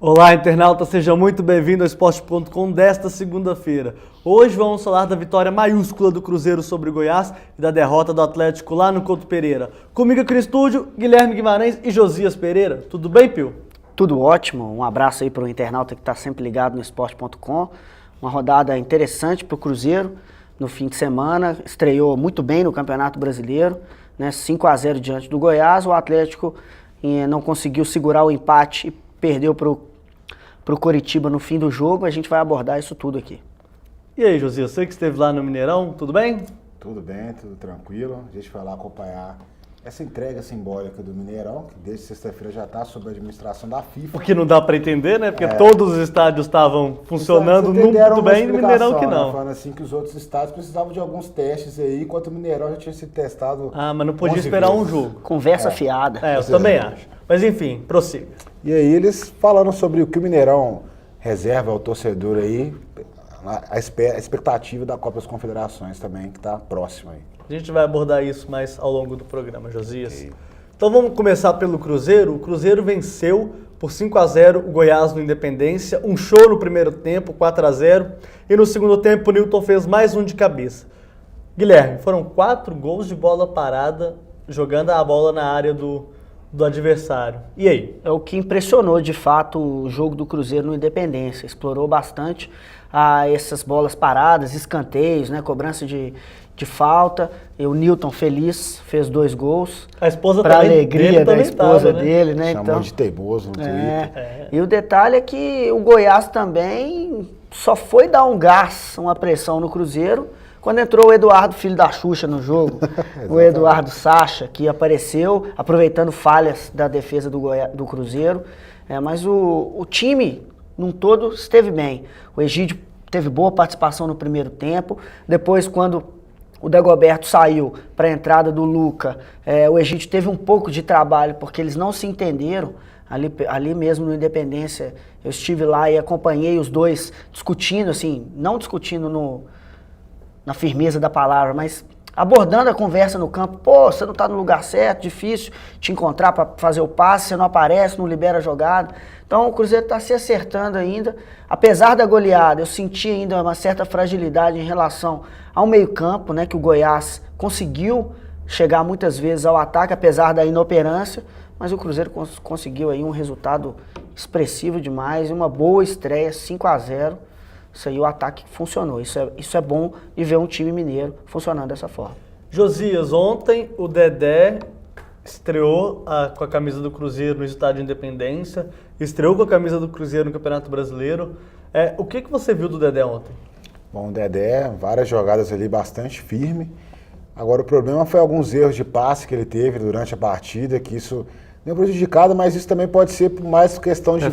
Olá, internauta, seja muito bem-vindo ao Esporte.com desta segunda-feira. Hoje vamos falar da vitória maiúscula do Cruzeiro sobre o Goiás e da derrota do Atlético lá no Couto Pereira. Comigo aqui no estúdio, Guilherme Guimarães e Josias Pereira. Tudo bem, Pio? Tudo ótimo, um abraço aí para o internauta que está sempre ligado no Esporte.com. Uma rodada interessante para o Cruzeiro no fim de semana, estreou muito bem no Campeonato Brasileiro, né? 5-0 diante do Goiás. O Atlético não conseguiu segurar o empate e perdeu para o Coritiba no fim do jogo. A gente vai abordar isso tudo aqui. E aí, Josias, você que esteve lá no Mineirão, tudo bem? Tudo bem, tudo tranquilo. A gente vai lá acompanhar essa entrega simbólica do Mineirão, que desde sexta-feira já está sob a administração da FIFA. O que não dá para entender, né? Porque todos os estádios estavam funcionando muito bem e o Mineirão que não. Né? Falando assim que os outros estádios precisavam de alguns testes aí, enquanto o Mineirão já tinha sido testado. Ah, mas não podia esperar um jogo. Conversa fiada. Eu também acho. Mas enfim, prossiga. E aí eles falaram sobre o que o Mineirão reserva ao torcedor aí, a expectativa da Copa das Confederações também, que está próxima aí. A gente vai abordar isso mais ao longo do programa, Josias. Okay. Então vamos começar pelo Cruzeiro. O Cruzeiro venceu por 5-0 o Goiás no Independência, um show no primeiro tempo, 4-0, e no segundo tempo o Newton fez mais um de cabeça. Guilherme, foram 4 gols de bola parada, jogando a bola na área do adversário. E aí? É o que impressionou, de fato, o jogo do Cruzeiro no Independência. Explorou bastante essas bolas paradas, escanteios, né, cobrança de falta. E o Newton feliz, fez 2 gols. A esposa pra também, alegria da esposa dele, né? Chamou de teimoso no Twitter. E o detalhe é que o Goiás também só foi dar um gás, uma pressão no Cruzeiro, quando entrou o Eduardo, filho da Xuxa, no jogo. O Eduardo Sacha, que apareceu, aproveitando falhas da defesa do Cruzeiro. Mas o time, num todo, esteve bem. O Egídio teve boa participação no primeiro tempo. Depois, quando o Dagoberto saiu para a entrada do Luca, o Egídio teve um pouco de trabalho, porque eles não se entenderam. Ali mesmo no Independência, eu estive lá e acompanhei os dois discutindo, assim, não discutindo na firmeza da palavra, mas abordando a conversa no campo. Pô, você não está no lugar certo, difícil te encontrar para fazer o passe, você não aparece, não libera a jogada. Então o Cruzeiro está se acertando ainda. Apesar da goleada, eu senti ainda uma certa fragilidade em relação ao meio-campo, né, que o Goiás conseguiu chegar muitas vezes ao ataque, apesar da inoperância, mas o Cruzeiro conseguiu aí um resultado expressivo demais e uma boa estreia, 5-0. Isso aí, o ataque funcionou. Isso é bom de ver um time mineiro funcionando dessa forma. Josias, ontem o Dedé estreou com a camisa do Cruzeiro no Estádio Independência, estreou com a camisa do Cruzeiro no Campeonato Brasileiro. O que você viu do Dedé ontem? Bom, o Dedé, várias jogadas ali bastante firme. Agora o problema foi alguns erros de passe que ele teve durante a partida, que isso deu prejudicado, mas isso também pode ser por mais questão de...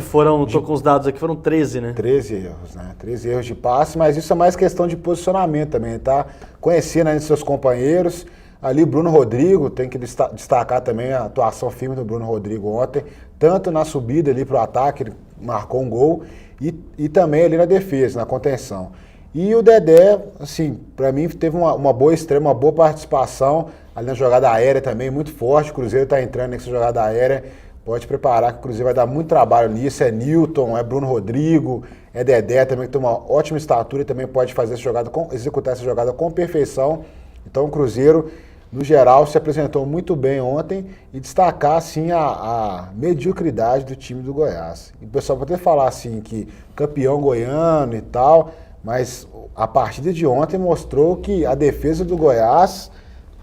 Tô com os dados aqui, foram 13, né? 13 erros, né? 13 erros de passe, mas isso é mais questão de posicionamento também, tá? Conhecendo ainda seus companheiros. Ali o Bruno Rodrigo, tem que destacar também a atuação firme do Bruno Rodrigo ontem, tanto na subida ali pro ataque, ele marcou um gol, e também ali na defesa, na contenção. E o Dedé, assim, para mim teve uma boa estreia, uma boa participação ali na jogada aérea também, muito forte. O Cruzeiro está entrando nessa jogada aérea, pode preparar que o Cruzeiro vai dar muito trabalho nisso. É Newton, é Bruno Rodrigo, é Dedé também, que tem uma ótima estatura e também pode fazer essa jogada, executar essa jogada com perfeição. Então o Cruzeiro, no geral, se apresentou muito bem ontem e destacar, assim, a mediocridade do time do Goiás. E o pessoal pode até falar, assim, que campeão goiano e tal, mas a partida de ontem mostrou que a defesa do Goiás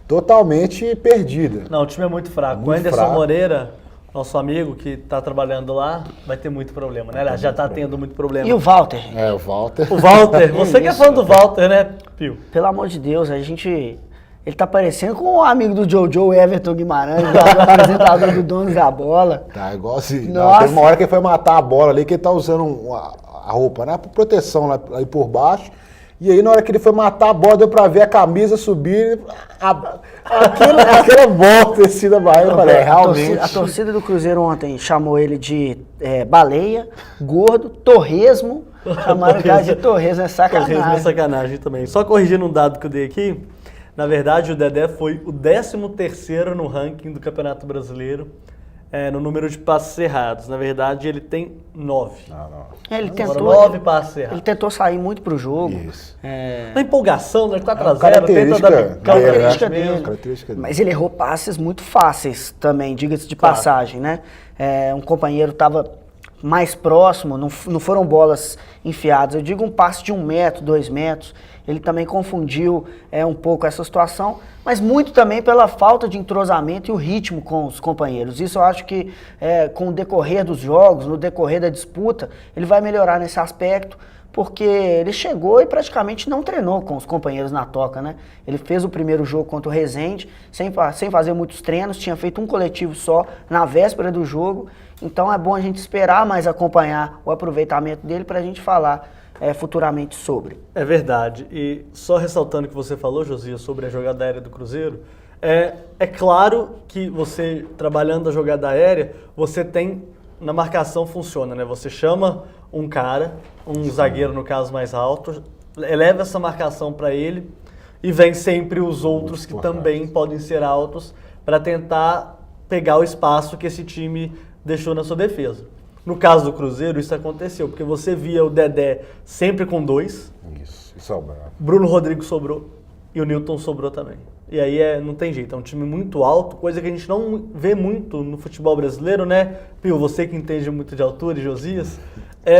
totalmente perdida. Não, o time é muito fraco. O Anderson Moreira, nosso amigo que está trabalhando lá, vai ter muito problema, né? Ele já está tendo muito problema. E o Walter? O Walter. O Walter, você que é fã do Walter, né, Pio? Pelo amor de Deus, ele tá parecendo com o amigo do Jojo, Everton Guimarães, o apresentador do Donos da Bola. Tá igual assim. Não, teve uma hora que ele foi matar a bola ali, que ele tá usando a roupa, né? Por proteção lá aí por baixo. E aí, na hora que ele foi matar a bola, deu pra ver a camisa subir. Aquela volta assim da Bahia, eu falei, realmente. A torcida do Cruzeiro ontem chamou ele de baleia, gordo, torresmo. Chamaram o cara de torresmo, é sacanagem. Torresmo é sacanagem também. Só corrigindo um dado que eu dei aqui, na verdade o Dedé foi o 13º no ranking do Campeonato Brasileiro. no número de passes errados. Na verdade, ele tem 9. Ele Agora, tentou, 9 passes errados. ele tentou sair muito pro jogo. Isso. Na empolgação, né? 4x0, tenta característica dar dele, Característica né? dele. Característica dele. Mas ele errou passes muito fáceis também, diga-se de Claro. passagem, né? Um companheiro estava mais próximo, não foram bolas enfiadas. Eu digo um passe de 1 metro, 2 metros. Ele também confundiu um pouco essa situação, mas muito também pela falta de entrosamento e o ritmo com os companheiros. Isso eu acho que com o decorrer dos jogos, no decorrer da disputa, ele vai melhorar nesse aspecto, porque ele chegou e praticamente não treinou com os companheiros na toca, né? Ele fez o primeiro jogo contra o Resende, sem fazer muitos treinos, tinha feito um coletivo só na véspera do jogo, então é bom a gente esperar mais acompanhar o aproveitamento dele para a gente falar futuramente sobre. É verdade. E só ressaltando o que você falou, Josias, sobre a jogada aérea do Cruzeiro, é claro que você, trabalhando a jogada aérea, você tem, na marcação funciona, né? Você chama um cara, um zagueiro no caso mais alto, eleva essa marcação para ele e vem sempre os outros que também podem ser altos para tentar pegar o espaço que esse time deixou na sua defesa. No caso do Cruzeiro, isso aconteceu, porque você via o Dedé sempre com 2. Isso, e sobrou. Bruno Rodrigo sobrou e o Newton sobrou também. E aí não tem jeito, é um time muito alto, coisa que a gente não vê muito no futebol brasileiro, né? Pio, você que entende muito de altura e Josias.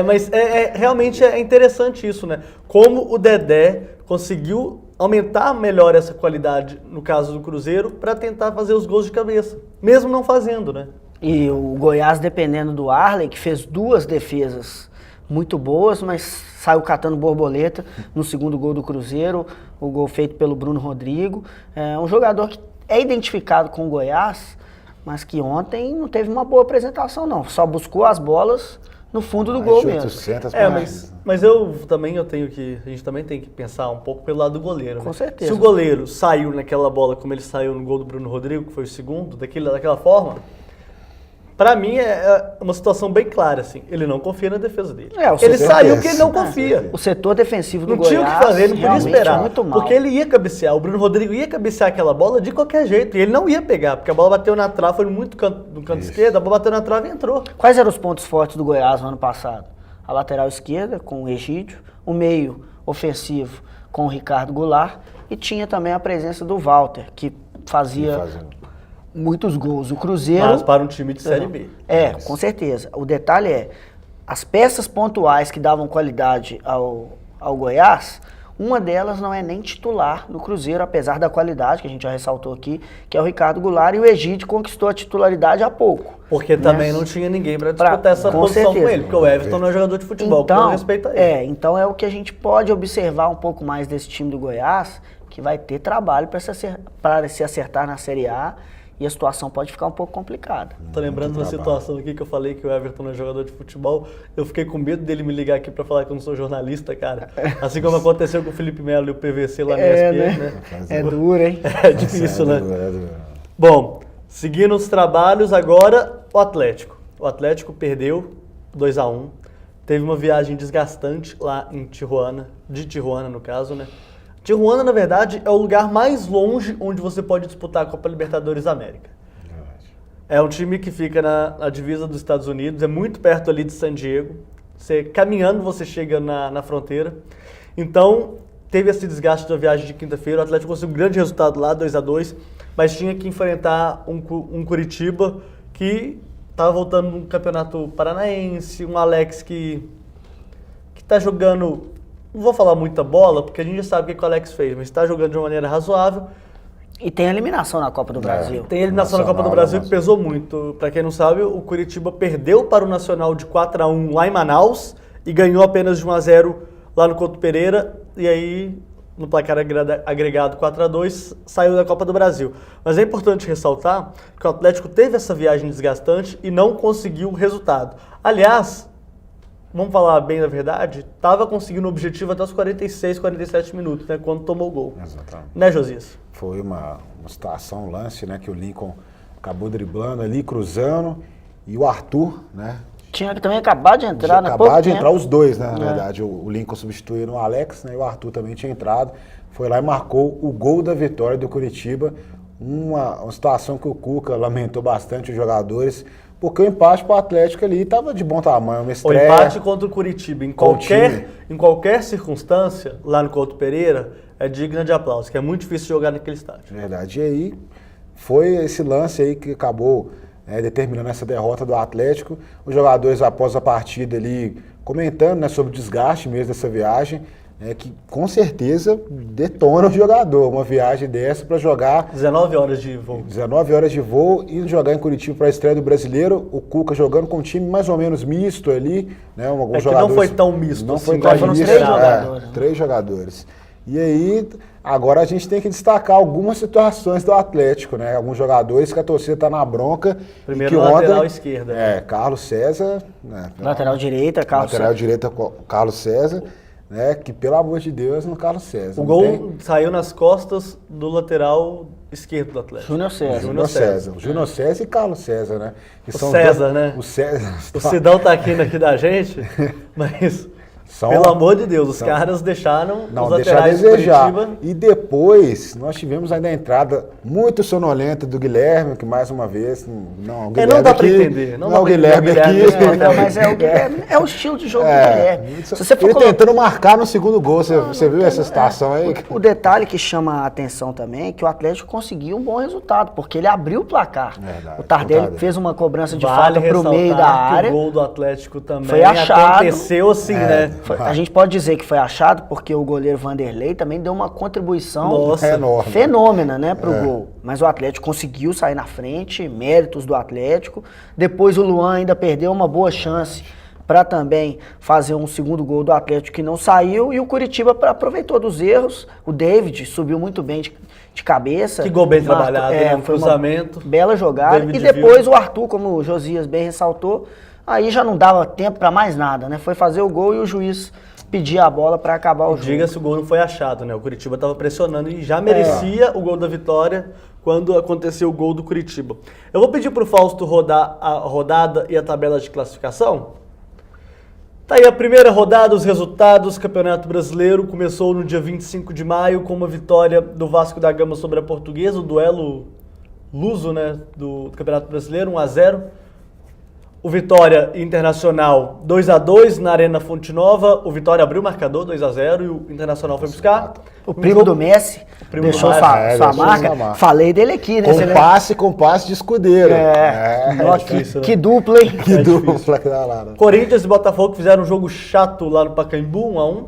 Mas realmente é interessante isso, né? Como o Dedé conseguiu aumentar melhor essa qualidade, no caso do Cruzeiro, para tentar fazer os gols de cabeça, mesmo não fazendo, né? E o Goiás, dependendo do Arley, que fez 2 defesas muito boas, mas saiu catando borboleta no segundo gol do Cruzeiro, o gol feito pelo Bruno Rodrigo. É um jogador que é identificado com o Goiás, mas que ontem não teve uma boa apresentação, não. Só buscou as bolas no fundo do gol mesmo. Mas a gente também tem que pensar um pouco pelo lado do goleiro. Com né? certeza. Se o goleiro saiu naquela bola como ele saiu no gol do Bruno Rodrigo, que foi o segundo, daquela forma, pra mim é uma situação bem clara, assim. Ele não confia na defesa dele. Ele saiu porque ele não confia. O setor defensivo do Não Goiás tinha o que fazer, ele não podia esperar. Muito mal. Porque ele ia cabecear, o Bruno Rodrigo ia cabecear aquela bola de qualquer jeito. E ele não ia pegar, porque a bola bateu na trave, foi muito no canto esquerdo, a bola bateu na trave e entrou. Quais eram os pontos fortes do Goiás no ano passado? A lateral esquerda, com o Egídio, o meio ofensivo com o Ricardo Goulart, e tinha também a presença do Walter, que fazia muitos gols. O Cruzeiro... Mas para um time de Série B. Com certeza. O detalhe as peças pontuais que davam qualidade ao Goiás, uma delas não é nem titular no Cruzeiro, apesar da qualidade, que a gente já ressaltou aqui, que é o Ricardo Goulart, e o Egídio conquistou a titularidade há pouco. Porque também não tinha ninguém para disputar essa posição com ele, porque o Everton não é jogador de futebol, então, com respeito a ele. Então é o que a gente pode observar um pouco mais desse time do Goiás, que vai ter trabalho para se acertar na Série A, e a situação pode ficar um pouco complicada. Tô lembrando de uma situação aqui que eu falei que o Everton não é jogador de futebol. Eu fiquei com medo dele me ligar aqui pra falar que eu não sou jornalista, cara. Assim como aconteceu com o Felipe Melo e o PVC lá na ESPN, né? É duro, hein? É difícil, né? Bom, seguindo os trabalhos, agora o Atlético. O Atlético perdeu 2-1. Teve uma viagem desgastante lá em Tijuana, de Tijuana no caso, né? Tijuana, na verdade, é o lugar mais longe onde você pode disputar a Copa Libertadores da América. É um time que fica na divisa dos Estados Unidos, é muito perto ali de San Diego. Caminhando, você chega na fronteira. Então, teve esse desgaste da viagem de quinta-feira. O Atlético conseguiu um grande resultado lá, 2-2, mas tinha que enfrentar um Curitiba que estava voltando no Campeonato Paranaense, um Alex que está jogando... Não vou falar muita bola, porque a gente já sabe o que o Alex fez, mas está jogando de uma maneira razoável. E tem eliminação na Copa do Brasil. Tem eliminação na Copa do Brasil que pesou muito. Para quem não sabe, o Curitiba perdeu para o Nacional de 4-1 lá em Manaus e ganhou apenas de 1-0 lá no Couto Pereira. E aí, no placar agregado 4-2, saiu da Copa do Brasil. Mas é importante ressaltar que o Atlético teve essa viagem desgastante e não conseguiu o resultado. Aliás... Vamos falar bem da verdade, estava conseguindo o objetivo até os 46, 47 minutos, né, quando tomou o gol. Exatamente. Né, Josias? Foi uma situação, um lance, né, que o Lincoln acabou driblando ali, cruzando, e o Arthur, né? Tinha que também acabar de entrar, né? Acabar de entrar os dois, né, na verdade. O Lincoln substituiu o Alex, né, e o Arthur também tinha entrado. Foi lá e marcou o gol da vitória do Curitiba. Uma situação que o Cuca lamentou bastante os jogadores, porque o empate pro Atlético ali estava de bom tamanho, uma O estreia. empate contra o Curitiba, em Coutinho. qualquer circunstância, lá no Couto Pereira, é digna de aplauso, que é muito difícil jogar naquele estádio. Verdade. E aí foi esse lance aí que acabou determinando essa derrota do Atlético. Os jogadores, após a partida ali, comentando, né, sobre o desgaste mesmo dessa viagem, que com certeza detona o jogador. Uma viagem dessa para jogar 19 horas de voo. 19 horas de voo, indo jogar em Curitiba para a estreia do Brasileiro, o Cuca jogando com um time mais ou menos misto ali, né? Alguns que não foi tão misto não assim, foi igual tão a gente misto, esperava. 3 jogadores, né? 3 jogadores. E aí, agora a gente tem que destacar algumas situações do Atlético, né? Alguns jogadores que a torcida está na bronca. Primeiro que no lateral ontem, esquerda. Carlos César, né? Lateral direita, Carlos Lateral direita, Carlos César, né? Que pelo amor de Deus, no Carlos César. O não gol tem- saiu nas costas do lateral esquerdo do Atlético. Júnior César. Júnior César. O Júnior César e Carlos César, né? Que O César, né? O César. O Sidão tá aqui da gente, mas pelo amor de Deus, os caras deixaram Não, os deixa a laterais de desejar. Curitiba. E depois, nós tivemos ainda a entrada muito sonolenta do Guilherme, que mais uma vez, não, o Guilherme não dá pra aqui, entender, não dá o pra Guilherme entender o aqui. Guilherme, Não, mas é o Guilherme, é o estilo de jogo do Guilherme. Se você for Ele colocar- tentando marcar no segundo gol, você viu essa situação aí? O detalhe que chama a atenção também é que o Atlético conseguiu um bom resultado, porque ele abriu o placar. Verdade, O Tardelli Tardelli. fez uma cobrança de Vale falta pro meio da ressaltar que área. o gol do Atlético também Foi achado. aconteceu assim, né? A gente pode dizer que foi achado porque o goleiro Vanderlei também deu uma contribuição Nossa. É enorme. fenômena, né, pro gol. Mas o Atlético conseguiu sair na frente, méritos do Atlético. Depois o Luan ainda perdeu uma boa chance para também fazer um segundo gol do Atlético que não saiu. E o Curitiba aproveitou dos erros. O David subiu muito bem de cabeça. Que gol bem Marcou- trabalhado, né? Um foi uma cruzamento. bela jogada. David E depois viu. o Arthur, como o Josias bem ressaltou, aí já não dava tempo para mais nada, né? Foi fazer o gol e o juiz pedia a bola para acabar o jogo. Diga-se, o gol não foi achado, né? O Curitiba estava pressionando e já merecia o gol da vitória quando aconteceu o gol do Curitiba. Eu vou pedir para o Fausto rodar a rodada e a tabela de classificação. Tá aí a primeira rodada, os resultados. Campeonato Brasileiro começou no dia 25 de maio com uma vitória do Vasco da Gama sobre a Portuguesa, o duelo luso, né, do Campeonato Brasileiro, 1-0. O Vitória Internacional 2-2 na Arena Fonte Nova. O Vitória abriu o marcador 2-0 e o Internacional foi buscar. O primo do Messi primo deixou do sua, Messi, sua deixou marca. sua marca. Falei dele aqui, né? Você lembra? Com passe de escudeiro. Ó, difícil, que né? dupla, hein? Que dupla que dá lá. Né? Corinthians e Botafogo fizeram um jogo chato lá no Pacaembu, 1-1.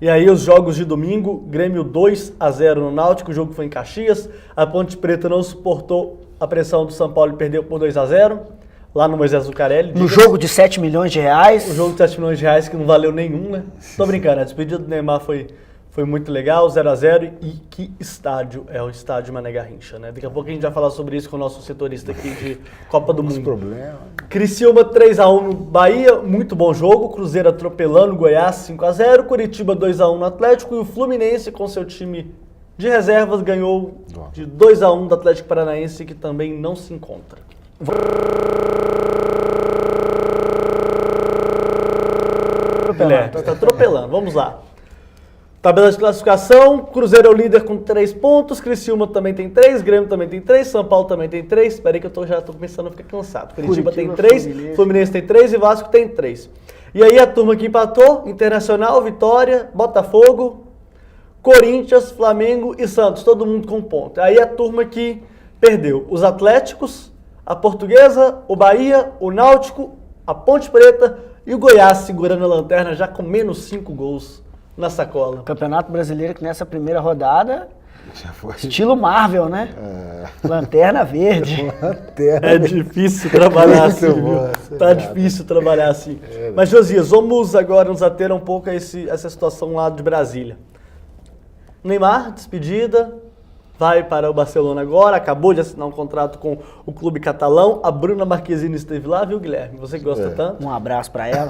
E aí os jogos de domingo, Grêmio 2-0 no Náutico, o jogo foi em Caxias. A Ponte Preta não suportou a pressão do São Paulo e perdeu por 2-0, lá no Moisés Zucarelli. No jogo de 7 milhões de reais. O jogo de 7 milhões de reais que não valeu nenhum, né? Tô brincando, a despedida do Neymar foi muito legal, 0-0. E que estádio é o estádio Mané Garrincha, né? Daqui a pouco a gente vai falar sobre isso com o nosso setorista aqui de Copa do Mundo. Problema. Criciúma 3-1 no Bahia, muito bom jogo. Cruzeiro atropelando o Goiás 5-0. Curitiba 2-1 no Atlético. E o Fluminense, com seu time de reservas, ganhou de 2-1 do Atlético Paranaense, que também não se encontra. Guilherme, tá atropelando, vamos lá. Tabela de classificação, Cruzeiro é o líder com 3 pontos, Criciúma também tem 3, Grêmio também tem 3, São Paulo também tem 3. Espera aí que eu já tô começando a ficar cansado. Curitiba tem 3, Fluminense tem 3 e Vasco tem 3. E aí a turma que empatou, Internacional, Vitória, Botafogo, Corinthians, Flamengo e Santos, todo mundo com ponto. Aí a turma que perdeu, os Atléticos, a Portuguesa, o Bahia, o Náutico, a Ponte Preta e o Goiás segurando a lanterna já com menos 5 gols na sacola. Campeonato Brasileiro que nessa primeira rodada, Já foi. estilo Marvel, né? Lanterna verde. É difícil trabalhar assim, Muito viu? bom, Tá difícil trabalhar assim. Mas, Josias, vamos agora nos ater um pouco a essa situação lá de Brasília. Neymar, despedida, vai para o Barcelona agora, acabou de assinar um contrato com o clube catalão. A Bruna Marquezine esteve lá, viu, Guilherme? Você que gosta tanto. Um abraço pra ela.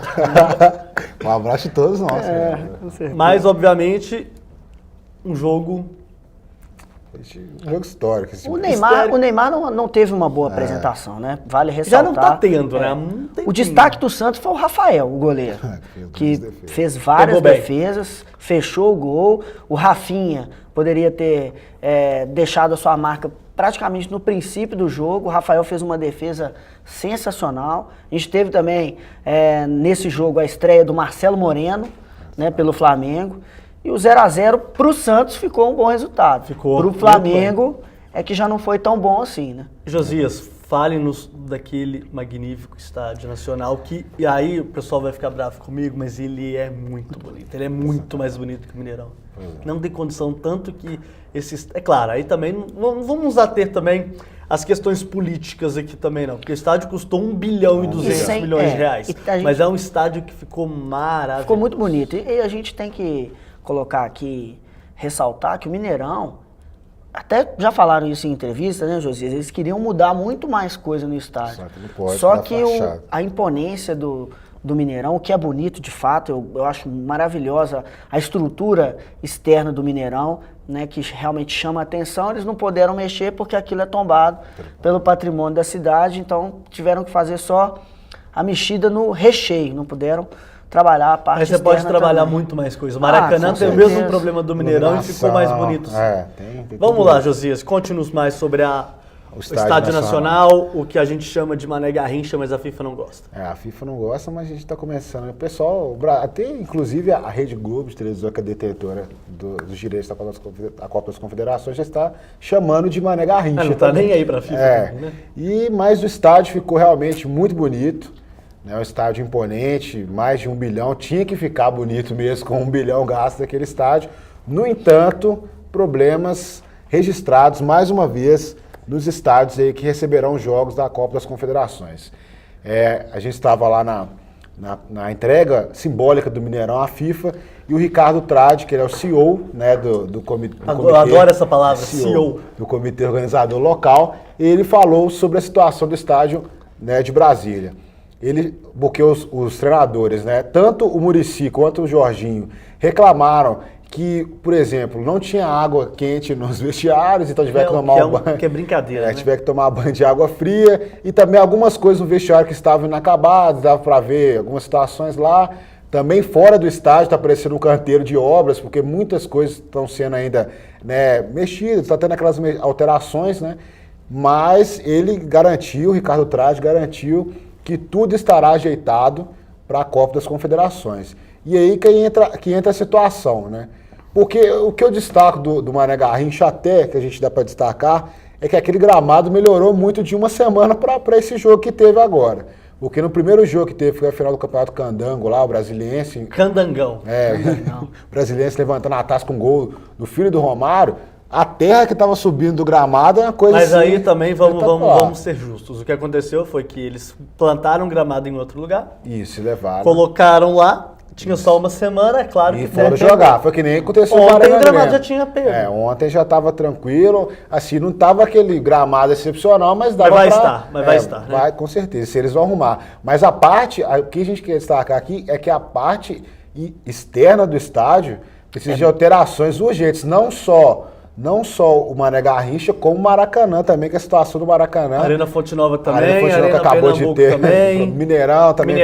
Um abraço de todos nós. né? Com certeza. Mas, obviamente, um jogo... Um jogo histórico. Esse O jogo. Neymar não teve uma boa apresentação, né? Vale Já ressaltar. não tá tendo, né? Não tem O destaque do Santos foi o Rafael, o goleiro, que fez defesas. fez várias Pegou bem. defesas, fechou o gol. O Rafinha poderia ter deixado a sua marca praticamente no princípio do jogo. O Rafael fez uma defesa sensacional. A gente teve também, nesse jogo, a estreia do Marcelo Moreno, né, pelo Flamengo. E o 0x0 para o Santos ficou um bom resultado. Para o Flamengo é que já não foi tão bom assim, né? Josias, fale-nos daquele magnífico estádio nacional e aí o pessoal vai ficar bravo comigo, mas ele é muito bonito. Ele é muito mais bonito que o Mineirão. Não tem condição, tanto que é claro, aí também vamos ater também as questões políticas aqui também não, porque o estádio custou 1 bilhão e 200 milhões de reais, mas é um estádio que ficou maravilhoso. Ficou muito bonito e a gente tem que colocar aqui, ressaltar que o Mineirão, até já falaram isso em entrevista, né, Josias? Eles queriam mudar muito mais coisa no estádio. Só que a imponência do Mineirão, o que é bonito de fato, eu acho maravilhosa a estrutura externa do Mineirão, né, que realmente chama a atenção. Eles não puderam mexer porque aquilo é tombado pelo patrimônio da cidade, então tiveram que fazer só a mexida no recheio, não puderam trabalhar a parte externa. Mas você pode trabalhar também muito mais coisa. O Maracanã tem o mesmo problema do Mineirão e ficou mais bonito. Vamos lá, Josias, conte-nos mais sobre o Estádio Nacional, o que a gente chama de Mané Garrincha, mas a FIFA não gosta. A FIFA não gosta, mas a gente está começando. O pessoal, até inclusive a Rede Globo de televisão, que é detentora dos direitos da Copa das Confederações, já está chamando de Mané Garrincha. Não está nem aí para a FIFA. Também, né? Mas o estádio ficou realmente muito bonito. É um estádio imponente, mais de 1 bilhão, tinha que ficar bonito mesmo com 1 bilhão gasto daquele estádio. No entanto, problemas registrados mais uma vez nos estádios aí que receberão jogos da Copa das Confederações. A gente estava lá na entrega simbólica do Mineirão à FIFA e o Ricardo Tradi, que ele é o CEO, né, do comitê. Adoro essa palavra, CEO. Do comitê organizador local, ele falou sobre a situação do estádio, né, de Brasília. Porque os treinadores, né, tanto o Muricy quanto o Jorginho, reclamaram que, por exemplo, não tinha água quente nos vestiários, então tiver que tomar banho. Que é brincadeira, né? Tiver que tomar banho de água fria, e também algumas coisas no vestiário que estavam inacabadas, dava para ver algumas situações lá. Também fora do estádio está aparecendo um canteiro de obras, porque muitas coisas estão sendo ainda, né, mexidas, está tendo aquelas alterações, né? Mas ele garantiu, o Ricardo Tradi garantiu que tudo estará ajeitado para a Copa das Confederações. E aí que entra a situação, né? Porque o que eu destaco do Mané Garrincha, até que a gente dá para destacar, é que aquele gramado melhorou muito de uma semana para esse jogo que teve agora. Porque no primeiro jogo que teve, foi a final do Campeonato Candango lá, o Brasiliense. Candangão. O Brasiliense levantando a taça com gol do filho do Romário. A terra que estava subindo do gramado é uma coisa Mas assim, aí também vamos ser justos. O que aconteceu foi que eles plantaram gramado em outro lugar. Isso, levaram. Colocaram lá, tinha só uma semana, é claro que... E foram jogar, foi que nem aconteceu com ontem o gramado já tinha pego. Ontem já estava tranquilo, assim, não estava aquele gramado excepcional, mas dava vai estar, né? Vai, com certeza, se eles vão arrumar. Mas o que a gente quer destacar aqui é que a parte externa do estádio precisa de alterações urgentes, não só o Mané Garrincha, como o Maracanã também, que é a situação do Maracanã. Arena Fonte Nova também, Arena Fonte Nova que acabou de ter. Também. Mineirão também.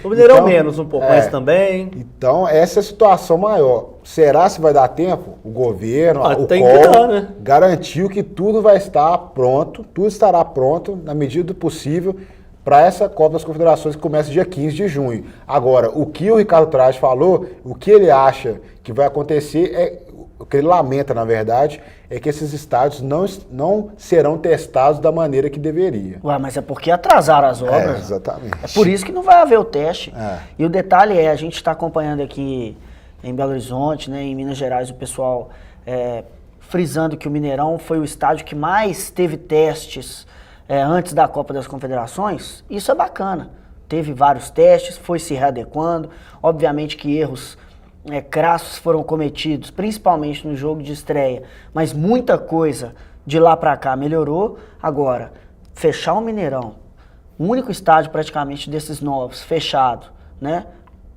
O Mineirão então, menos um pouco, mas também. Então, essa é a situação maior. Será se vai dar tempo? O governo, o COL, né? Garantiu que tudo vai estar pronto, tudo estará pronto, na medida do possível, para essa Copa das Confederações que começa dia 15 de junho. Agora, o que o Ricardo Tradi falou, o que ele acha que vai acontecer o que ele lamenta, na verdade, é que esses estádios não serão testados da maneira que deveria. Mas é porque atrasaram as obras. Exatamente. É por isso que não vai haver o teste. E o detalhe a gente está acompanhando aqui em Belo Horizonte, né, em Minas Gerais, o pessoal frisando que o Mineirão foi o estádio que mais teve testes antes da Copa das Confederações. Isso é bacana. Teve vários testes, foi se readequando. Obviamente que erros crassos foram cometidos, principalmente no jogo de estreia, mas muita coisa de lá para cá melhorou. Agora, fechar o Mineirão, o único estádio praticamente desses novos, fechado, né,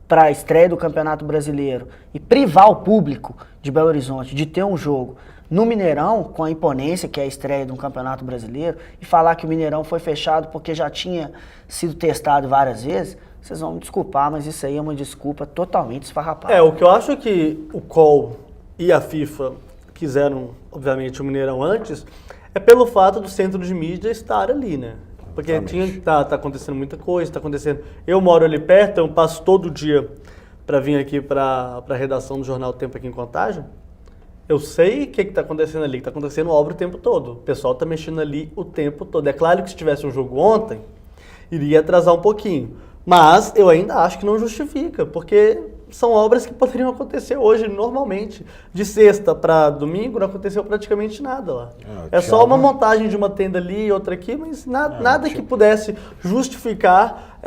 para a estreia do Campeonato Brasileiro, e privar o público de Belo Horizonte de ter um jogo no Mineirão, com a imponência que é a estreia de um Campeonato Brasileiro, e falar que o Mineirão foi fechado porque já tinha sido testado várias vezes, vocês vão me desculpar, mas isso aí é uma desculpa totalmente esfarrapada. O que eu acho que o COL e a FIFA quiseram, obviamente, o Mineirão antes, é pelo fato do centro de mídia estar ali, né? Porque tá acontecendo muita coisa, tá acontecendo... Eu moro ali perto, eu passo todo dia para vir aqui para a redação do Jornal Tempo aqui em Contagem. Eu sei o que está acontecendo ali, que está acontecendo obra o tempo todo. O pessoal está mexendo ali o tempo todo. É claro que se tivesse um jogo ontem, iria atrasar um pouquinho. Mas eu ainda acho que não justifica, porque são obras que poderiam acontecer hoje normalmente. De sexta para domingo não aconteceu praticamente nada lá. É só uma montagem de uma tenda ali e outra aqui, mas nada que pudesse justificar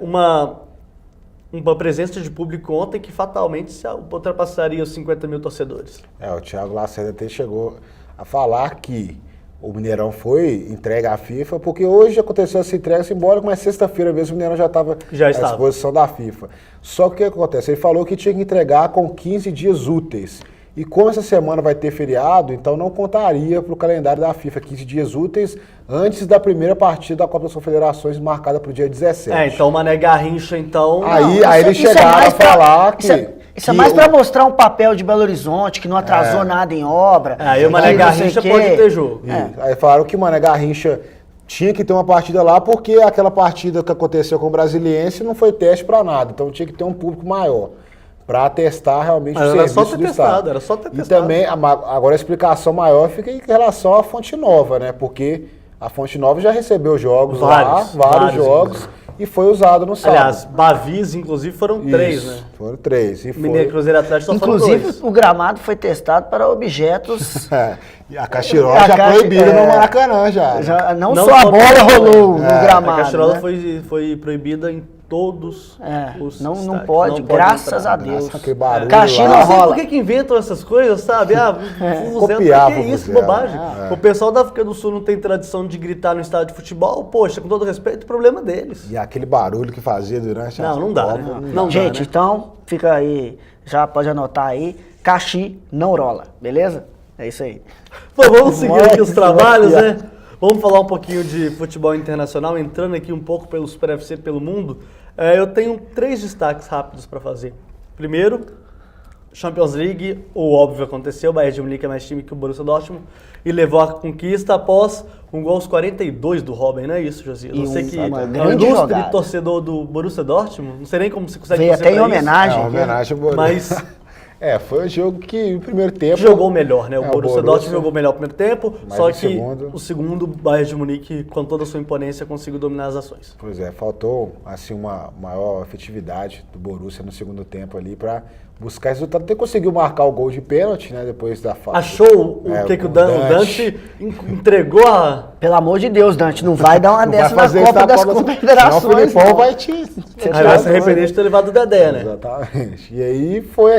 uma presença de público ontem que fatalmente ultrapassaria os 50 mil torcedores. O Thiago Lacerda até chegou a falar que o Mineirão foi entregue à FIFA, porque hoje aconteceu essa entrega simbólica, mas sexta-feira mesmo o Mineirão já estava à disposição da FIFA. Só que o que acontece? Ele falou que tinha que entregar com 15 dias úteis. E como essa semana vai ter feriado, então não contaria para o calendário da FIFA 15 dias úteis antes da primeira partida da Copa das Confederações marcada para o dia 17. Então o Mané Garrincha, então... Aí eles chegaram a falar que... Isso é mais para mostrar um papel de Belo Horizonte, que não atrasou nada em obra. Aí o Mané Garrincha pode ter jogo. Aí falaram que o Mané Garrincha tinha que ter uma partida lá, porque aquela partida que aconteceu com o Brasiliense não foi teste para nada. Então tinha que ter um público maior para testar realmente o serviço do Estado. Era só ter testado. E também, agora a explicação maior fica em relação à Fonte Nova, né? Porque a Fonte Nova já recebeu jogos vários jogos. E foi usado no sábado. Aliás, Bavis, inclusive, foram 3, né? Foram 3. Mineiro, Cruzeiro, Atlético só foram 2. Inclusive, o gramado foi testado para objetos... E a Cachirola já proibiram no Maracanã, já. Não só a bola rolou no gramado. A Cachirola foi proibida em todos os não pode, graças a Deus. Caxias, não sei por que inventam essas coisas, sabe? Copiar, que isso, bobagem. O pessoal da África do Sul não tem tradição de gritar no estádio de futebol, poxa, com todo respeito, problema deles. E aquele barulho que fazia durante a... Não dá, né? Gente, então, fica aí, já pode anotar aí, Caxias não rola, beleza? É isso aí. Pô, vamos seguir aqui os trabalhos, né? Vamos falar um pouquinho de futebol internacional, entrando aqui um pouco pelo Super FC, pelo mundo. Eu tenho 3 destaques rápidos para fazer. Primeiro, Champions League, o óbvio aconteceu, o Bayern de Munique é mais time que o Borussia Dortmund e levou a conquista após um gol aos 42 do Robin, não é isso, Josias? Você que é um ilustre torcedor do Borussia Dortmund, não sei nem como você consegue dizer até em homenagem. Homenagem ao mas... foi um jogo que no primeiro tempo... Jogou melhor, né? O Borussia Dortmund jogou melhor no primeiro tempo, só que o segundo, o Bayern de Munique, com toda a sua imponência, conseguiu dominar as ações. Pois é, faltou assim, uma maior efetividade do Borussia no segundo tempo ali para buscar esse resultado. Até conseguiu marcar o gol de pênalti, né? Depois da falta. Achou o que o Dante entregou a... Pelo amor de Deus, Dante, não vai dar uma dessa na Copa das Confederações. O Filipão vai te... Aí vai se arrepender de ter levado o Dedé, né? Exatamente. E aí foi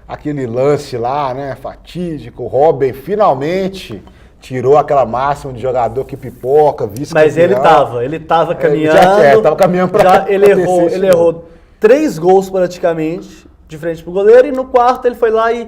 aquele lance lá, né? Fatídico. O Robin finalmente tirou aquela máxima de jogador que pipoca, vice-campeão. Mas ele tava caminhando. Tava caminhando pra... Ele errou 3 gols praticamente de frente pro goleiro, e no quarto ele foi lá e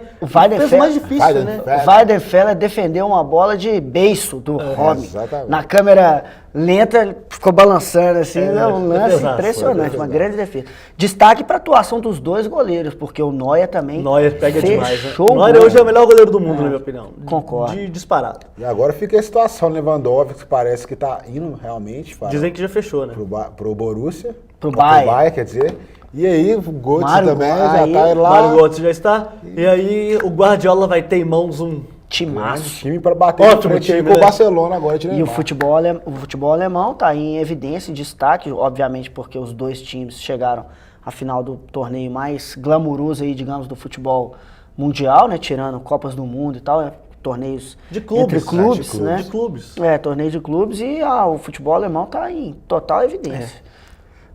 fez o mais difícil, né? O Weidenfeller defendeu uma bola de beiço do Robin. Na câmera lenta, ele ficou balançando assim, um lance impressionante, uma grande defesa. Destaque para a atuação dos 2 goleiros, porque o Neuer também pega demais, né? O Neuer hoje é o melhor goleiro do mundo, na minha opinião. Concordo. Disparado. E agora fica a situação, Lewandowski, que parece que tá indo realmente para... Dizem que já fechou, né? Pro Borussia. Pro Bayern, quer dizer... E aí, o Götze também já tá lá. Mário Götze já está. E aí, o Guardiola vai ter em mãos um time para bater ótimo time, com o Barcelona agora. E o futebol alemão tá em evidência, em destaque, obviamente porque os 2 times chegaram à final do torneio mais glamuroso aí, digamos, do futebol mundial, né? Tirando Copas do Mundo e tal, torneios de clubes, entre clubes, né? De clubes. Torneio de clubes, e o futebol alemão tá em total evidência.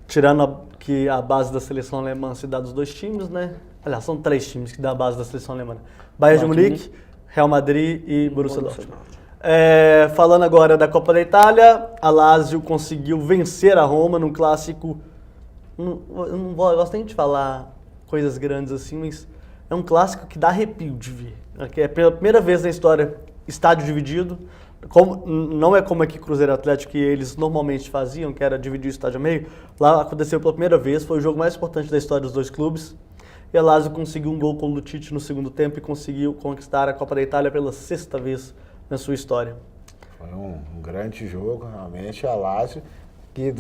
Tirando que a base da seleção alemã se dá dos 2 times, né? Aliás, são 3 times que dá a base da seleção alemã. Bayern de Munique, Real Madrid e Borussia Dortmund. Falando agora da Copa da Itália, a Lazio conseguiu vencer a Roma num clássico... Eu gosto nem de falar coisas grandes assim, mas é um clássico que dá arrepio de ver. É pela primeira vez na história, estádio dividido. Não é como aqui Cruzeiro Atlético, que eles normalmente faziam, que era dividir o estádio a meio. Lá aconteceu pela primeira vez, foi o jogo mais importante da história dos 2 clubes. E a Lazio conseguiu um gol com o Lutite no segundo tempo e conseguiu conquistar a Copa da Itália pela 6ª vez na sua história. Foi um grande jogo, realmente, a Lazio, que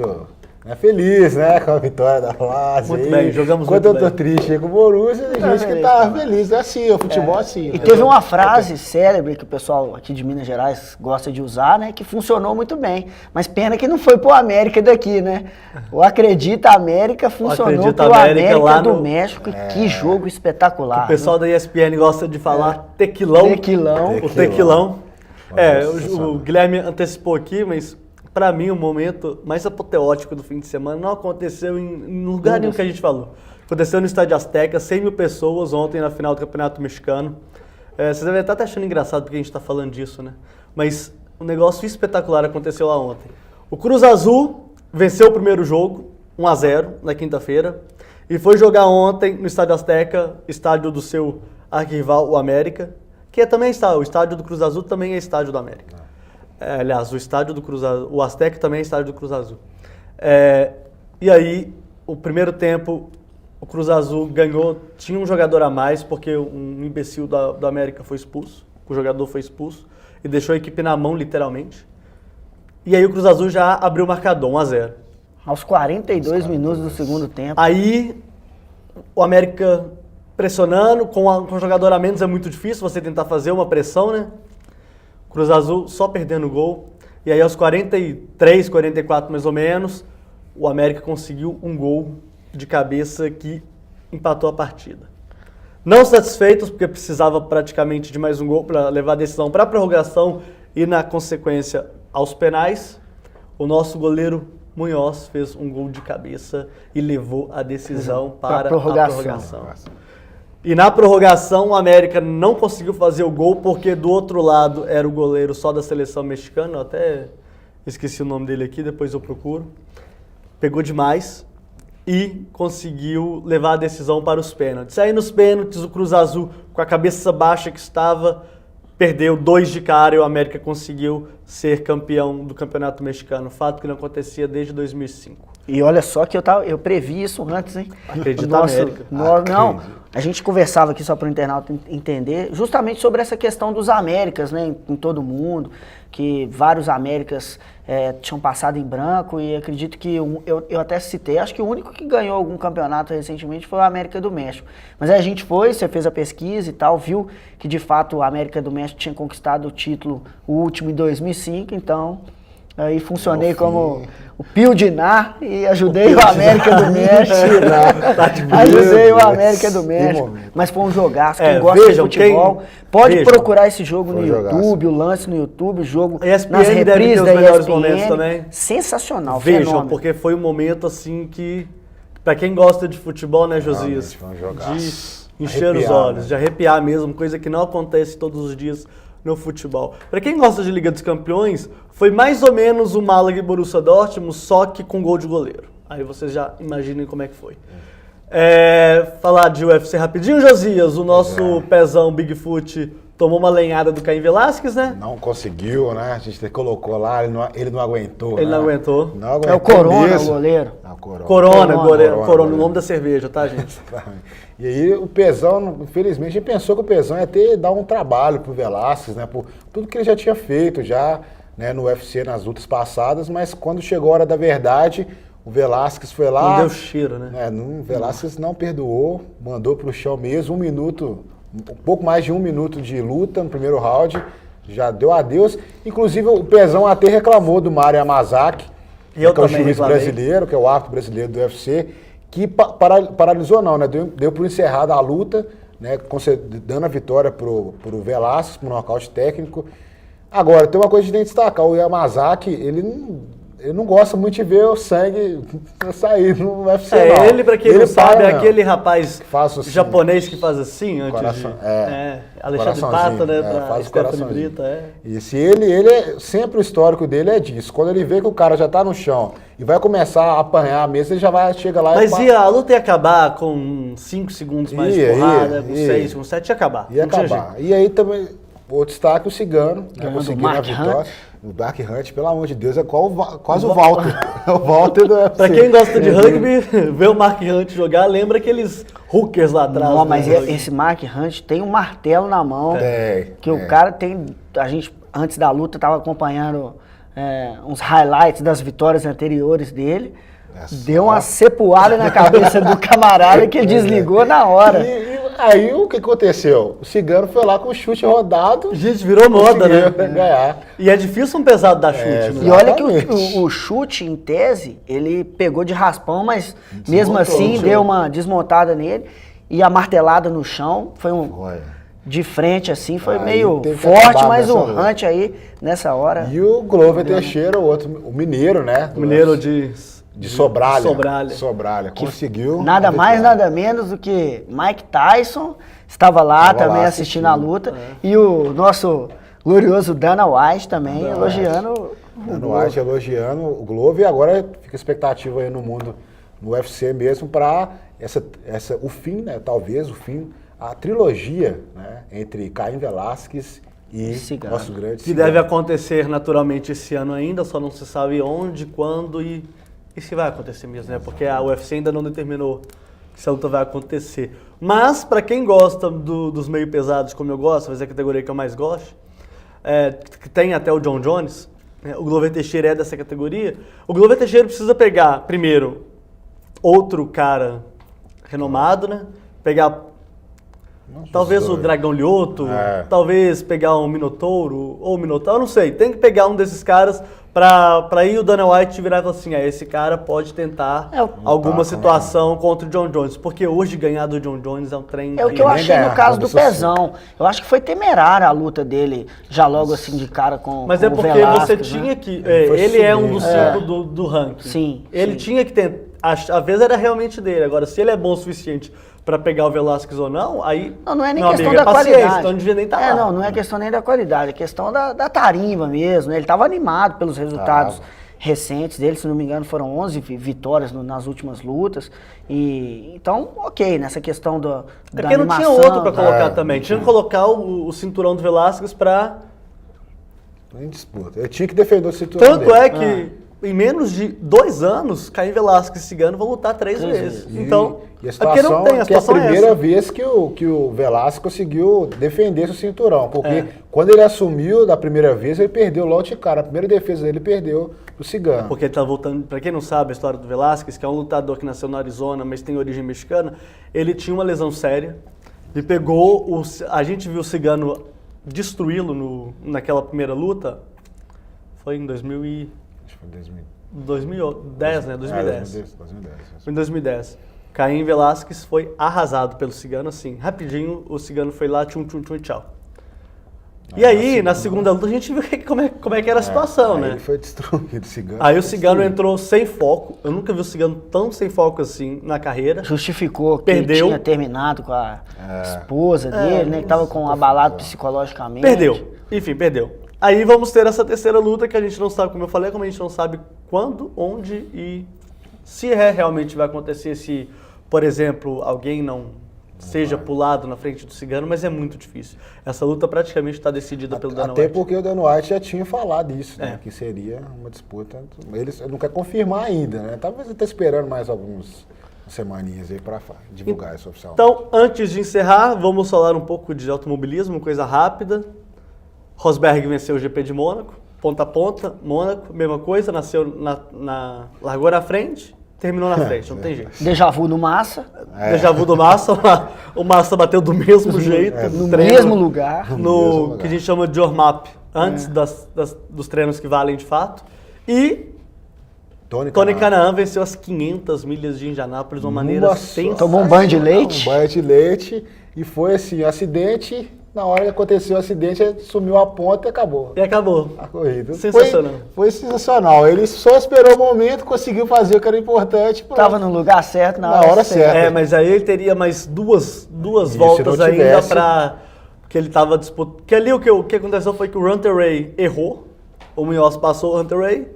é feliz, né, com a vitória da Lazio. Muito bem, jogamos muito bem. Quando eu tô bem. triste aí com o Borussia, tem gente que tá feliz. É assim, o futebol é assim. E teve uma frase célebre que o pessoal aqui de Minas Gerais gosta de usar, né, que funcionou muito bem. Mas pena que não foi pro América daqui, né? O Acredita América funcionou pro América do México. Que jogo espetacular. O pessoal da ESPN gosta de falar tequilão. Tequilão. O tequilão. O Guilherme antecipou aqui, mas para mim o momento mais apoteótico do fim de semana não aconteceu em lugar nenhum que a gente falou. Aconteceu no Estádio Azteca, 100 mil pessoas ontem na final do Campeonato Mexicano. Vocês devem estar até achando engraçado porque a gente está falando disso, né? Mas um negócio espetacular aconteceu lá ontem. O Cruz Azul venceu o primeiro jogo, 1-0, na quinta-feira, e foi jogar ontem no Estádio Azteca, estádio do seu arquirrival, o América, que também está, o estádio do Cruz Azul também é estádio do América. Aliás, o estádio do Cruz Azul, o Azteca também é estádio do Cruz Azul. E aí, o primeiro tempo, o Cruz Azul ganhou, tinha um jogador a mais, porque um imbecil do América foi expulso, o jogador foi expulso, e deixou a equipe na mão, literalmente. E aí o Cruz Azul já abriu o marcador, 1-0. Aos 42 minutos do segundo tempo. Aí, o América pressionando, com um jogador a menos é muito difícil você tentar fazer uma pressão, né? Cruz Azul só perdendo o gol. E aí aos 43, 44 mais ou menos, o América conseguiu um gol de cabeça que empatou a partida. Não satisfeitos, porque precisava praticamente de mais um gol para levar a decisão para a prorrogação e na consequência aos penais, o nosso goleiro Munhoz fez um gol de cabeça e levou a decisão para a prorrogação. E na prorrogação, o América não conseguiu fazer o gol, porque do outro lado era o goleiro só da seleção mexicana, eu até esqueci o nome dele aqui, depois eu procuro. Pegou demais e conseguiu levar a decisão para os pênaltis. Aí nos pênaltis, o Cruz Azul, com a cabeça baixa que estava, perdeu 2 de cara e o América conseguiu ser campeão do Campeonato Mexicano, fato que não acontecia desde 2005. E olha só que eu previ isso antes, hein? Acredita na América. Não, a gente conversava aqui só para o internauta entender, justamente sobre essa questão dos Américas, né, em todo mundo, que vários Américas tinham passado em branco, e acredito que eu até citei, acho que o único que ganhou algum campeonato recentemente foi o América do México. Mas aí a gente você fez a pesquisa e tal, viu que de fato o América do México tinha conquistado o título, o último em 2005, então aí funcionei como o Pio Diná e ajudei o América do México. Ajudei o América do México. Mas foi um jogaço. Quem gosta de futebol pode procurar esse jogo no YouTube, o lance no YouTube, o jogo nas reprises da ESPN. Também. Sensacional, vejam, fenômeno. Porque foi um momento assim que, pra quem gosta de futebol, né, Josias? De encher os olhos, de arrepiar mesmo, coisa que não acontece todos os dias no futebol. Para quem gosta de Liga dos Campeões, foi mais ou menos o Málaga e Borussia Dortmund, só que com gol de goleiro. Aí vocês já imaginem como é que foi. Falar de UFC rapidinho, Josias, o nosso pezão Bigfoot tomou uma lenhada do Caim Velasquez, né? Não conseguiu, né? A gente colocou lá, ele não aguentou. Ele não aguentou. É o Corona, o goleiro. Corona, o nome da cerveja, tá, gente? E aí o Pezão, infelizmente, a gente pensou que o Pezão ia dar um trabalho pro Velasquez, né? Por tudo que ele já tinha feito já, né, no UFC nas lutas passadas, mas quando chegou a hora da verdade, o Velasquez foi lá. Não deu cheiro, né? O Velasquez não perdoou, mandou pro chão mesmo, um pouco mais de 1 minuto de luta no primeiro round, já deu adeus. Inclusive o Pezão até reclamou do Mário Yamazaki, que é o juiz brasileiro, que é o árbitro brasileiro do UFC, que paralisou não, né? Deu por encerrada a luta, né? Dando a vitória pro Velasquez, pro nocaute técnico. Agora, tem uma coisa que a gente tem que destacar, o Yamazaki, ele não gosta muito de ver o sangue sair no UFC, não. Ele, pra quem não sabe, é aquele rapaz assim, japonês que faz assim, antes coração, Alexandre Pata, né, pra Stephanie Brita, E se ele sempre o histórico dele é disso, quando ele vê que o cara já tá no chão e vai começar a apanhar a mesa, ele já chega lá Mas a luta ia acabar com 5 segundos mais de porrada, com 6, com 7, ia acabar. Ia acabar. E aí também, outro destaque, o Cigano, né, conseguindo a vitória. O Mark Hunt, pelo amor de Deus, é quase o Walter. O Walter do UFC. Pra quem gosta de rugby, ver o Mark Hunt jogar, lembra aqueles hookers lá atrás. Não, mas esse Mark Hunt tem um martelo na mão. O cara tem... A gente, antes da luta, tava acompanhando uns highlights das vitórias anteriores dele. Deu uma cepuada na cabeça do camarada que ele desligou na hora. E aí o que aconteceu? O Cigano foi lá com o chute rodado. Gente, virou moda, né? Ganhar. E é difícil um pesado dar chute, né? E olha que o chute, em tese, ele pegou de raspão, mas mesmo assim deu uma desmontada nele. E a martelada no chão foi de frente, assim, foi meio forte, mas o Hunt aí, nessa hora... E o Glover Teixeira, o mineiro, né? O mineiro de Sobralha. Conseguiu. Nada mais, nada menos do que Mike Tyson estava lá também assistindo a luta. E o nosso glorioso Dana White também elogiando Dana White elogiando o Glover. E agora fica expectativa aí no mundo, no UFC mesmo, para o fim, né? Talvez o fim, a trilogia, né? Entre Caim Velasquez e nosso grande que deve acontecer naturalmente esse ano ainda, só não se sabe onde, quando e se vai acontecer mesmo, né? Porque a UFC ainda não determinou se a luta vai acontecer. Mas, para quem gosta dos meio pesados, como eu gosto, vai ser a categoria que eu mais gosto, que tem até o John Jones, o Glover Teixeira é dessa categoria. O Glover Teixeira precisa pegar, primeiro, outro cara renomado, né? Pegar talvez o Dragão Lioto, talvez pegar um Minotouro, ou Minotauro, não sei. Tem que pegar um desses caras pra ir o Dana White virar e falar assim, esse cara pode tentar alguma situação contra o John Jones. Porque hoje ganhar do John Jones é um trem... É o que eu achei no caso do Pezão. Eu acho que foi temerária a luta dele, já logo assim de cara com Mas é porque você tinha que... ele é um dos 5 do ranking. Sim. Ele tinha que ter... A vez era realmente dele. Agora, se ele é bom o suficiente para pegar o Velasquez ou não, aí... Não é nem questão da qualidade. Então não devia nem estar lá. Não é questão nem da qualidade, é questão da tarimba mesmo, né? Ele estava animado pelos resultados recentes dele, se não me engano foram 11 vitórias nas últimas lutas, e então, ok, nessa questão da porque não tinha outro para colocar também, tinha que colocar o cinturão do Velasquez para... Em disputa, ele tinha que defender o cinturão Tanto dele. É que... Em menos de 2 anos, Caim Velasquez e Cigano vão lutar 3 vezes. Então, a situação é a primeira vez que o Velasquez conseguiu defender seu cinturão. Porque quando ele assumiu da primeira vez, ele perdeu logo de cara. A primeira defesa dele perdeu pro Cigano. Porque ele tá voltando, pra quem não sabe a história do Velasquez, que é um lutador que nasceu no Arizona, mas tem origem mexicana, ele tinha uma lesão séria e pegou a gente viu o Cigano destruí-lo naquela primeira luta, foi em 2010, né? 2010. Foi em 2010. Caim Velasquez foi arrasado pelo Cigano, assim, rapidinho, o Cigano foi lá, tchum, e tchau. E aí, na segunda luta, a gente viu como é que era a situação, né? Ele foi destruído, o Cigano. Aí o Cigano entrou sem foco, eu nunca vi o Cigano tão sem foco assim na carreira. Justificou que ele tinha terminado com a esposa dele, né? Que tava abalado psicologicamente. Perdeu. Aí vamos ter essa terceira luta que a gente não sabe, como eu falei, como a gente não sabe quando, onde e se realmente vai acontecer, se, por exemplo, alguém não seja pulado na frente do Cigano, mas é muito difícil. Essa luta praticamente está decidida pelo Dana White. Até porque o Dana White já tinha falado isso, né? Que seria uma disputa. Ele não quer confirmar ainda, né? Talvez ele esteja esperando mais algumas semaninhas aí para divulgar essa oficial. Então, antes de encerrar, vamos falar um pouco de automobilismo, coisa rápida. Rosberg venceu o GP de Mônaco, ponta a ponta, Mônaco, mesma coisa, largou na frente, terminou na frente, não tem jeito. Déjà vu do Massa. Déjà vu do Massa, o Massa bateu do mesmo jeito. No mesmo lugar. No que a gente chama de warm-up, antes dos treinos que valem de fato. E Tony Kanaan venceu as 500 milhas de Indianápolis de uma maneira sensacional. Tomou um banho de leite. Um banho de leite e foi assim, acidente... Na hora que aconteceu o acidente, ele sumiu a ponta e acabou. A corrida. Sensacional. Foi sensacional. Ele só esperou o momento, conseguiu fazer o que era importante. Estava no lugar certo, na hora certa. Mas aí ele teria mais duas voltas ainda para que ele estava disputando. Porque ali o que aconteceu foi que o Hunter Ray errou, o Munhoz passou o Hunter Ray,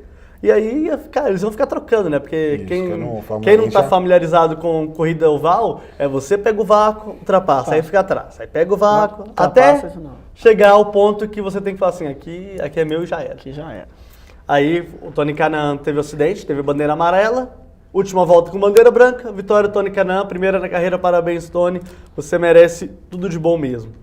E aí, cara, eles vão ficar trocando, né? Porque Isso, quem que não tá familiarizado com corrida oval, é você pega o vácuo, ultrapassa, aí fica atrás. Aí pega o vácuo, até chegar ao ponto que você tem que falar assim, aqui é meu e já era. Aqui já era. Aí o Tony Kanaan teve acidente, teve bandeira amarela, última volta com bandeira branca, vitória Tony Kanaan, primeira na carreira, parabéns Tony, você merece tudo de bom mesmo.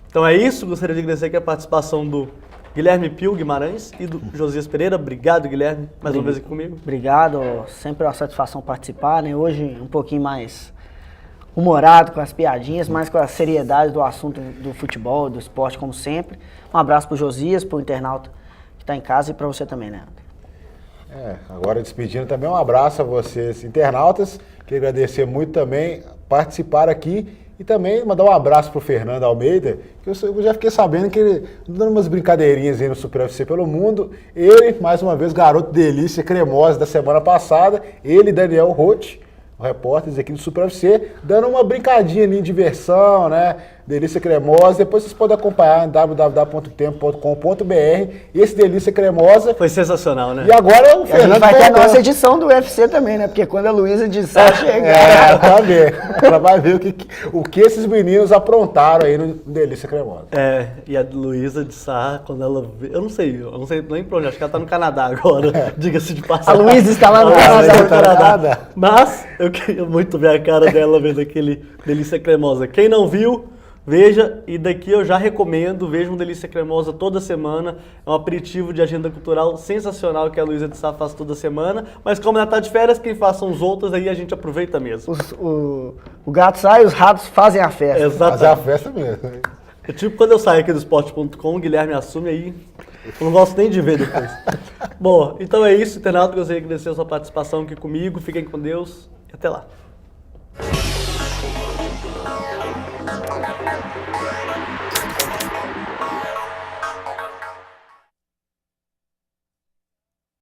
Então é isso, gostaria de agradecer aqui a participação do Guilherme Pio Guimarães e do Josias Pereira. Obrigado, Guilherme, mais uma vez aqui comigo. Obrigado, sempre é uma satisfação participar, né? Hoje um pouquinho mais humorado com as piadinhas, mais com a seriedade do assunto do futebol, do esporte, como sempre. Um abraço pro Josias, pro internauta que está em casa e para você também, Leandro. Agora despedindo também, um abraço a vocês, internautas. Queria agradecer muito também participar aqui e também mandar um abraço pro Fernando Almeida, que eu já fiquei sabendo que ele dando umas brincadeirinhas aí no Super UFC pelo mundo. Ele, mais uma vez, garoto delícia cremosa da semana passada, ele e Daniel Roth, repórteres aqui do Super UFC, dando uma brincadinha ali, diversão, né? Delícia Cremosa. Depois vocês podem acompanhar em www.tempo.com.br. Esse Delícia Cremosa. Foi sensacional, né? E agora o Fernando vai ter a nossa edição do UFC também, né? Porque quando a Luísa de Sá chegar... pra ver. Ela vai ver o que esses meninos aprontaram aí no Delícia Cremosa. E a Luísa de Sá, quando ela vê... Eu não sei nem pra onde, acho que ela tá no Canadá agora, diga-se de passagem. A Luísa está lá no Canadá. Mas eu queria muito ver a cara dela vendo aquele Delícia Cremosa. Quem não viu, veja, e daqui eu já recomendo, veja um Delícia Cremosa toda semana, é um aperitivo de agenda cultural sensacional que a Luísa de Sá faz toda semana, mas como ela tá de férias, quem faça os outros aí a gente aproveita mesmo. O gato sai, os ratos fazem a festa. Exatamente. Fazer a festa mesmo. É tipo quando eu saio aqui do esporte.com, o Guilherme assume aí, eu não gosto nem de ver depois. Bom, então é isso, internauta, gostaria de agradecer a sua participação aqui comigo, fiquem com Deus e até lá.